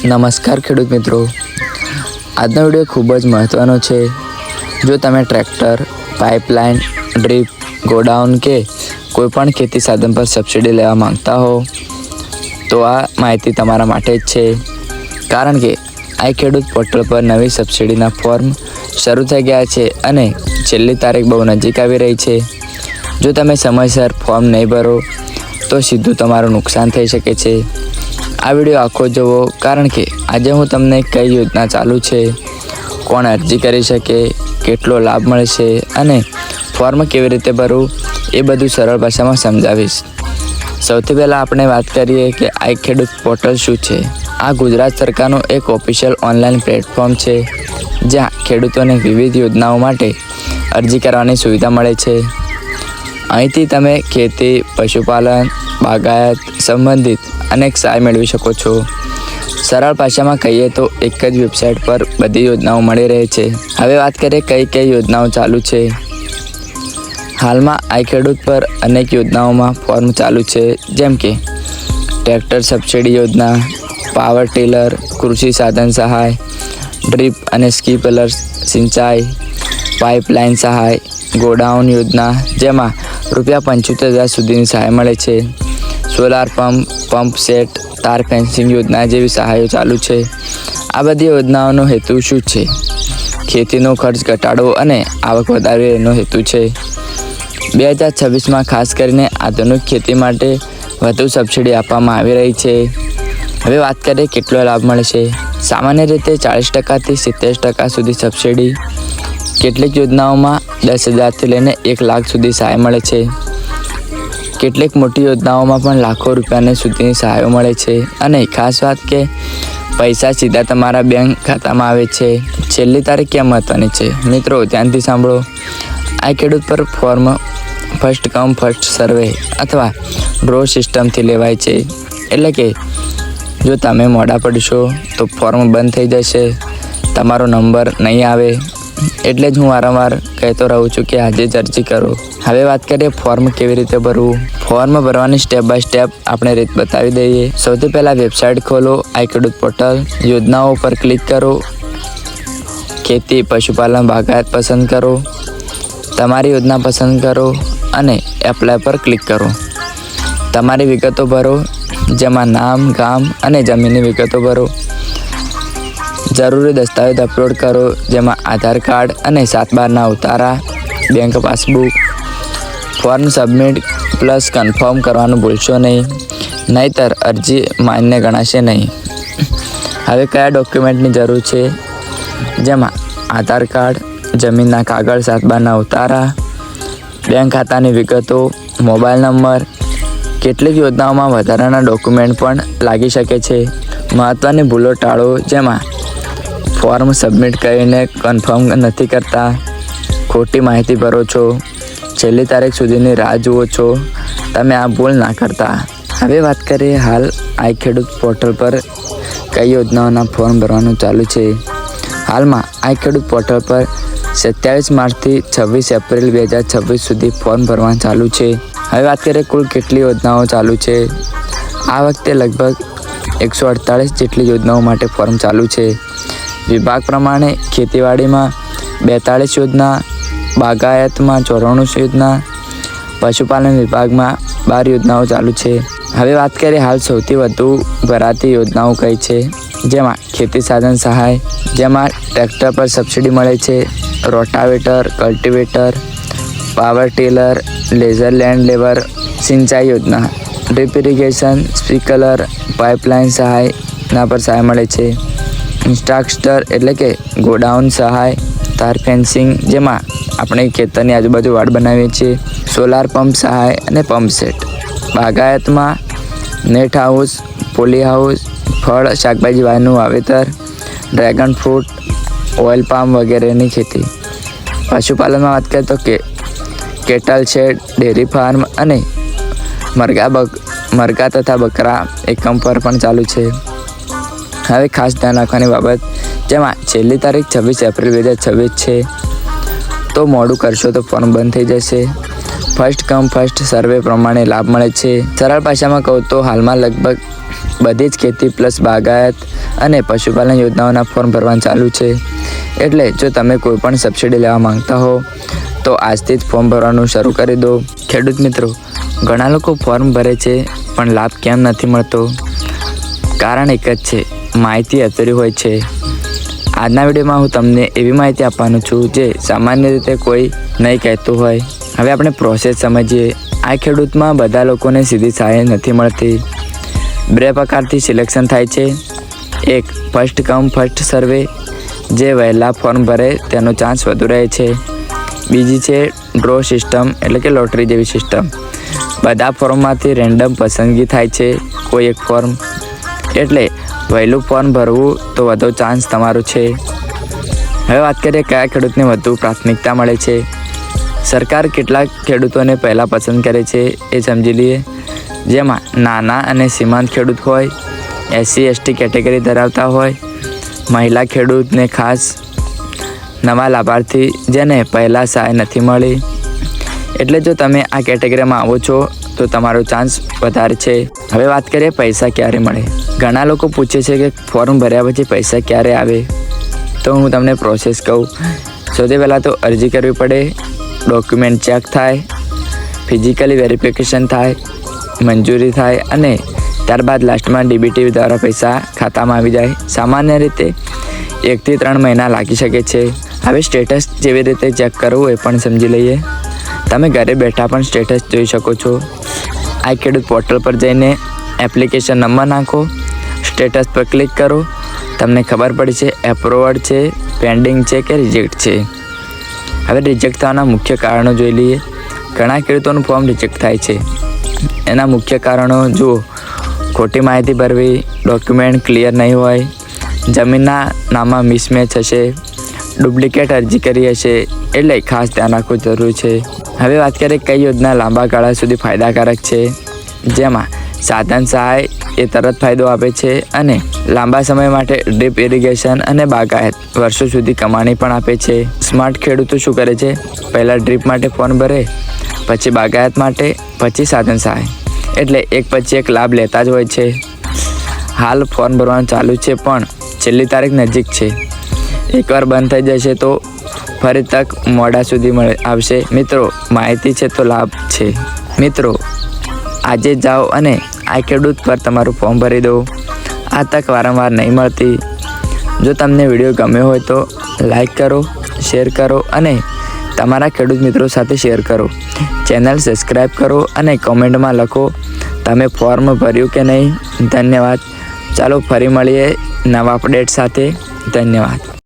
નમસ્કાર ખેડૂત મિત્રો, આજનો વિડીયો ખૂબ જ મહત્ત્વનો છે. જો તમે ટ્રેક્ટર, પાઇપલાઇન, ડ્રીપ, ગોડાઉન કે કોઈપણ ખેતી સાધન પર સબસિડી લેવા માંગતા હો તો આ માહિતી તમારા માટે જ છે. કારણ કે આ ખેડૂત પોર્ટલ પર નવી સબસિડીના ફોર્મ શરૂ થઈ ગયા છે અને છેલ્લી તારીખ બહુ નજીક આવી રહી છે. જો તમે સમયસર ફોર્મ નહીં ભરો તો સીધું તમારું નુકસાન થઈ શકે છે. આ વિડીયો આખો જુઓ, કારણ કે આજે હું તમને કઈ યોજના ચાલુ છે, કોણ અરજી કરી શકે, કેટલો લાભ મળશે અને ફોર્મ કેવી રીતે ભરવું એ બધું સરળ ભાષામાં સમજાવીશ. સૌથી પહેલાં આપણે વાત કરીએ કે આ ખેડૂત પોર્ટલ શું છે. આ ગુજરાત સરકારનું એક ઓફિશિયલ ઓનલાઈન પ્લેટફોર્મ છે જ્યાં ખેડૂતોને વિવિધ યોજનાઓ માટે અરજી કરવાની સુવિધા મળે છે. અહીંથી તમે ખેતી, પશુપાલન, બાગાયત સંબંધિત અનેક સહાય મેળવી શકો છો. સરળ ભાષામાં કહીએ તો એક જ વેબસાઇટ પર બધી યોજનાઓ મળી રહે છે. હવે વાત કરીએ કઈ યોજનાઓ ચાલુ છે. હાલમાં આ ખેડૂત પર અનેક યોજનાઓમાં ફોર્મ ચાલુ છે, જેમ કે ટ્રેક્ટર સબસિડી યોજના, પાવર ટીલર, કૃષિ સાધન સહાય, ડ્રીપ અને સ્પ્રિંકલર સિંચાઈ, પાઇપલાઇન સહાય, ગોડાઉન યોજના જેમાં ₹75,000 સુધીની સહાય મળે છે, સોલાર પંપ સેટ, તાર ફેન્સિંગ યોજના જેવી સહાયો ચાલુ છે. આ બધી યોજનાઓનો હેતુ શું છે? ખેતીનો ખર્ચ ઘટાડવો અને આવક વધારવાનો હેતુ છે. 2026માં ખાસ કરીને આધુનિક ખેતી માટે વધુ સબસિડી આપવામાં આવી રહી છે. હવે વાત કરીએ કેટલો લાભ મળશે. સામાન્ય રીતે 40%થી 70% સુધી સબસિડી, કેટલીક યોજનાઓમાં 10,000થી લઈને 1 લાખ સુધી સહાય મળે છે. કેટલીક મોટી યોજનાઓમાં પણ લાખો રૂપિયાની સુધીની સહાયો મળે છે. અને ખાસ વાત કે પૈસા સીધા તમારા બેંક ખાતામાં આવે છે. છેલ્લી તારીખ કેમ મહત્ત્વની છે? મિત્રો ધ્યાનથી સાંભળો. આ ખેડૂત પર ફોર્મ ફર્સ્ટ કમ ફર્સ્ટ સર્વે અથવા ડ્રો સિસ્ટમથી લેવાય છે. એટલે કે જો તમે મોડા પડશો તો ફોર્મ બંધ થઈ જશે, તમારો નંબર નહીં આવે. એટલે જ હું વારંવાર કહેતો રહું છું કે આજે જ અરજી કરો. હવે વાત કરીએ ફોર્મ કેવી રીતે ભરવું. ફોર્મ ભરવાની સ્ટેપ બાય સ્ટેપ આપણે રીત બતાવી દઈએ. સૌથી પહેલાં વેબસાઇટ ખોલો, આ ખેડૂત પોર્ટલ, યોજનાઓ પર ક્લિક કરો, ખેતી, પશુપાલન, બાગાયત પસંદ કરો, તમારી યોજના પસંદ કરો અને એપ્લાય પર ક્લિક કરો. તમારી વિગતો ભરો, જેમાં નામ, ગામ અને જમીનની વિગતો ભરો. જરૂરી દસ્તાવેજ અપલોડ કરો, જેમાં આધાર કાર્ડ અને 7/12ના ઉતારા, bank passbook. Form submit plus confirm કરવાનું ભૂલશો નહીં, નહીંતર અરજી માન્ય ગણાશે નહીં. હવે કયા ડોક્યુમેન્ટની જરૂર છે? જેમાં આધાર કાર્ડ, જમીનના કાગળ, 7/12ના ઉતારા, બેંક ખાતાની વિગતો, મોબાઈલ નંબર. કેટલીક યોજનાઓમાં વધારાના ડોક્યુમેન્ટ પણ લાગી શકે છે. મહત્ત્વની ભૂલો ટાળો, જેમાં ફોર્મ સબમિટ કરીને કન્ફર્મ નથી કરતા, ખોટી માહિતી ભરો છો, છેલ્લી તારીખ સુધીની રાહ જુઓ છો. તમે આ ભૂલ ના કરતા. હવે વાત કરીએ હાલ આ ખેડૂત પોર્ટલ પર કઈ યોજનાઓના ફોર્મ ભરવાનું ચાલુ છે. હાલમાં આ ખેડૂત પોર્ટલ પર 27 માર્ચથી 26 એપ્રિલ 2026 સુધી ફોર્મ ભરવાનું ચાલુ છે. હવે વાત કરીએ કુલ કેટલી યોજનાઓ ચાલુ છે. આ વખતે લગભગ 148 જેટલી યોજનાઓ માટે ફોર્મ ચાલુ છે. વિભાગ પ્રમાણે ખેતીવાડીમાં 42 યોજના, બાગાયતમાં 94 યોજના, પશુપાલન વિભાગમાં 12 યોજનાઓ ચાલુ છે. હવે વાત કરીએ હાલ સૌથી વધુ ભરાતી યોજનાઓ કઈ છે. જેમાં ખેતી સાધન સહાય, જેમાં ટ્રેક્ટર પર સબસિડી મળે છે, rotavator, cultivator, power tiller, laser land leveller, સિંચાઈ યોજના, ડ્રીપ ઇરિગેશન, સ્પ્રિંકલર, પાઇપલાઇન સહાયના પર સહાય મળે છે, ઇન્ફ્રાસ્ટ્રક્ચર એટલે કે ગોડાઉન સહાય, તાર ફેન્સિંગ જેમાં આપણે ખેતરની આજુબાજુ વાડ બનાવીએ છીએ, સોલાર પંપ સહાય અને પંપ સેટ, બાગાયતમાં નેટ હાઉસ, પોલી હાઉસ, ફળ શાકભાજી વાવનું વાવેતર, ડ્રેગન ફ્રૂટ, ઓઇલ પામ વગેરેની ખેતી. પશુપાલનમાં વાત કરીએ તો કેટલ શેડ, ડેરી ફાર્મ અને મરઘા તથા બકરા એકમ પર પણ ચાલુ છે. હવે ખાસ ધ્યાન રાખવાની બાબત, જેમાં છેલ્લી તારીખ 26 એપ્રિલ 2026 છે, તો મોડું કરશો તો ફોર્મ બંધ થઈ જશે. ફર્સ્ટ કમ ફર્સ્ટ સર્વે પ્રમાણે લાભ મળે છે. સરળ ભાષામાં કહું તો હાલમાં લગભગ બધી જ ખેતી પ્લસ બાગાયત અને પશુપાલન યોજનાઓના ફોર્મ ભરવાનું ચાલુ છે. એટલે જો તમે કોઈ પણ સબસિડી લેવા માંગતા હો તો આજથી જ ફોર્મ ભરવાનું શરૂ કરી દો. ખેડૂત મિત્રો, ઘણા લોકો ફોર્મ ભરે છે પણ લાભ કેમ નથી મળતો? કારણ એક જ છે, માહિતી અધૂરી હોય છે. આજના વિડીયોમાં હું તમને એવી માહિતી આપવાનું છું જે સામાન્ય રીતે કોઈ નહીં કહેતું હોય. હવે આપણે પ્રોસેસ સમજીએ. આ ખેડૂતમાં બધા લોકોને સીધી સહાય નથી મળતી. 2 પ્રકારથી સિલેક્શન થાય છે. એક ફર્સ્ટ કમ ફર્સ્ટ સર્વે, જે વહેલા ફોર્મ ભરે તેનો ચાન્સ વધુ રહે છે. બીજી છે ડ્રો સિસ્ટમ, એટલે કે લોટરી જેવી સિસ્ટમ. બધા ફોર્મમાંથી રેન્ડમ પસંદગી થાય છે કોઈ એક ફોર્મ. એટલે વહેલું ફોર્મ ભરવું તો વધુ ચાન્સ તમારો છે. હવે વાત કરીએ કયા ખેડૂતને વધુ પ્રાથમિકતા મળે છે. સરકાર કેટલાક ખેડૂતોને પહેલાં પસંદ કરે છે એ સમજી લઈએ. જેમાં નાના અને સીમાંત ખેડૂત હોય, SC/ST કેટેગરી ધરાવતા હોય, મહિલા ખેડૂતને ખાસ, નવા લાભાર્થી જેને પહેલાં સહાય નથી મળી. એટલે જો તમે આ કેટેગરીમાં આવો છો તો તમારો ચાન્સ વધારે છે. હવે વાત કરીએ પૈસા ક્યારે મળે. ઘણા લોકો પૂછે છે કે ફોર્મ ભર્યા પછી પૈસા ક્યારે આવે. તો હું તમને પ્રોસેસ કહું. સૌથી પહેલાં તો અરજી કરવી પડે, ડોક્યુમેન્ટ ચેક થાય, ફિઝિકલી વેરિફિકેશન થાય, મંજૂરી થાય અને ત્યારબાદ લાસ્ટમાં DBT દ્વારા પૈસા ખાતામાં આવી જાય. સામાન્ય રીતે 1 થી 3 મહિના લાગી શકે છે. હવે સ્ટેટસ જેવી રીતે ચેક કરવું એ પણ સમજી લઈએ. તમે ઘરે બેઠા પણ સ્ટેટસ જોઈ શકો છો. આ ખેડૂત પોર્ટલ પર જઈને એપ્લિકેશન નંબર નાખો, સ્ટેટસ પર ક્લિક કરો, તમને ખબર પડશે એપ્રુવડ છે, પેન્ડિંગ છે કે રિજેક્ટ છે. હવે રિજેક્ટ થવાના મુખ્ય કારણો જોઈ લઈએ. ઘણા ખેડૂતોનું ફોર્મ રિજેક્ટ થાય છે. એના મુખ્ય કારણો જુઓ: ખોટી માહિતી ભરવી, ડોક્યુમેન્ટ ક્લિયર નહીં હોય, જમીનના નામમાં મિસમેચ હશે, ડુપ્લિકેટ અરજી કરી હશે. એટલે ખાસ ધ્યાન રાખવું જરૂરી છે. હવે વાત કરીએ કઈ યોજના લાંબા ગાળા સુધી ફાયદાકારક છે. જેમાં સાધન સહાય એ તરત ફાયદો આપે છે અને લાંબા સમય માટે ડ્રીપ ઇરિગેશન અને બાગાયત વર્ષો સુધી કમાણી પણ આપે છે. સ્માર્ટ ખેડૂતો શું કરે છે? પહેલાં ડ્રીપ માટે ફોર્મ ભરે, પછી બાગાયત માટે, પછી સાધન સહાય. એટલે એક પછી એક લાભ લેતા જ હોય છે. હાલ ફોર્મ ભરવાનું ચાલુ છે પણ છેલ્લી તારીખ નજીક છે. એકવાર બંધ થઈ જશે તો ફરી તક મોડા સુધી આવશે. મિત્રો, માહિતી છે તો લાભ છે. મિત્રો, આજે જાઓ અને આ ખેડૂત પર તમારું ફોર્મ ભરી દો. આ તક વારંવાર નહીં મળતી. જો તમને વિડીયો ગમ્યો હોય તો લાઈક કરો, શેર કરો અને તમારા ખેડૂત મિત્રો સાથે શેર કરો. ચેનલ સબસ્ક્રાઈબ કરો અને કોમેન્ટમાં લખો તમે ફોર્મ ભર્યું કે નહીં. ધન્યવાદ. ચાલો ફરી મળીએ નવા અપડેટ સાથે. ધન્યવાદ.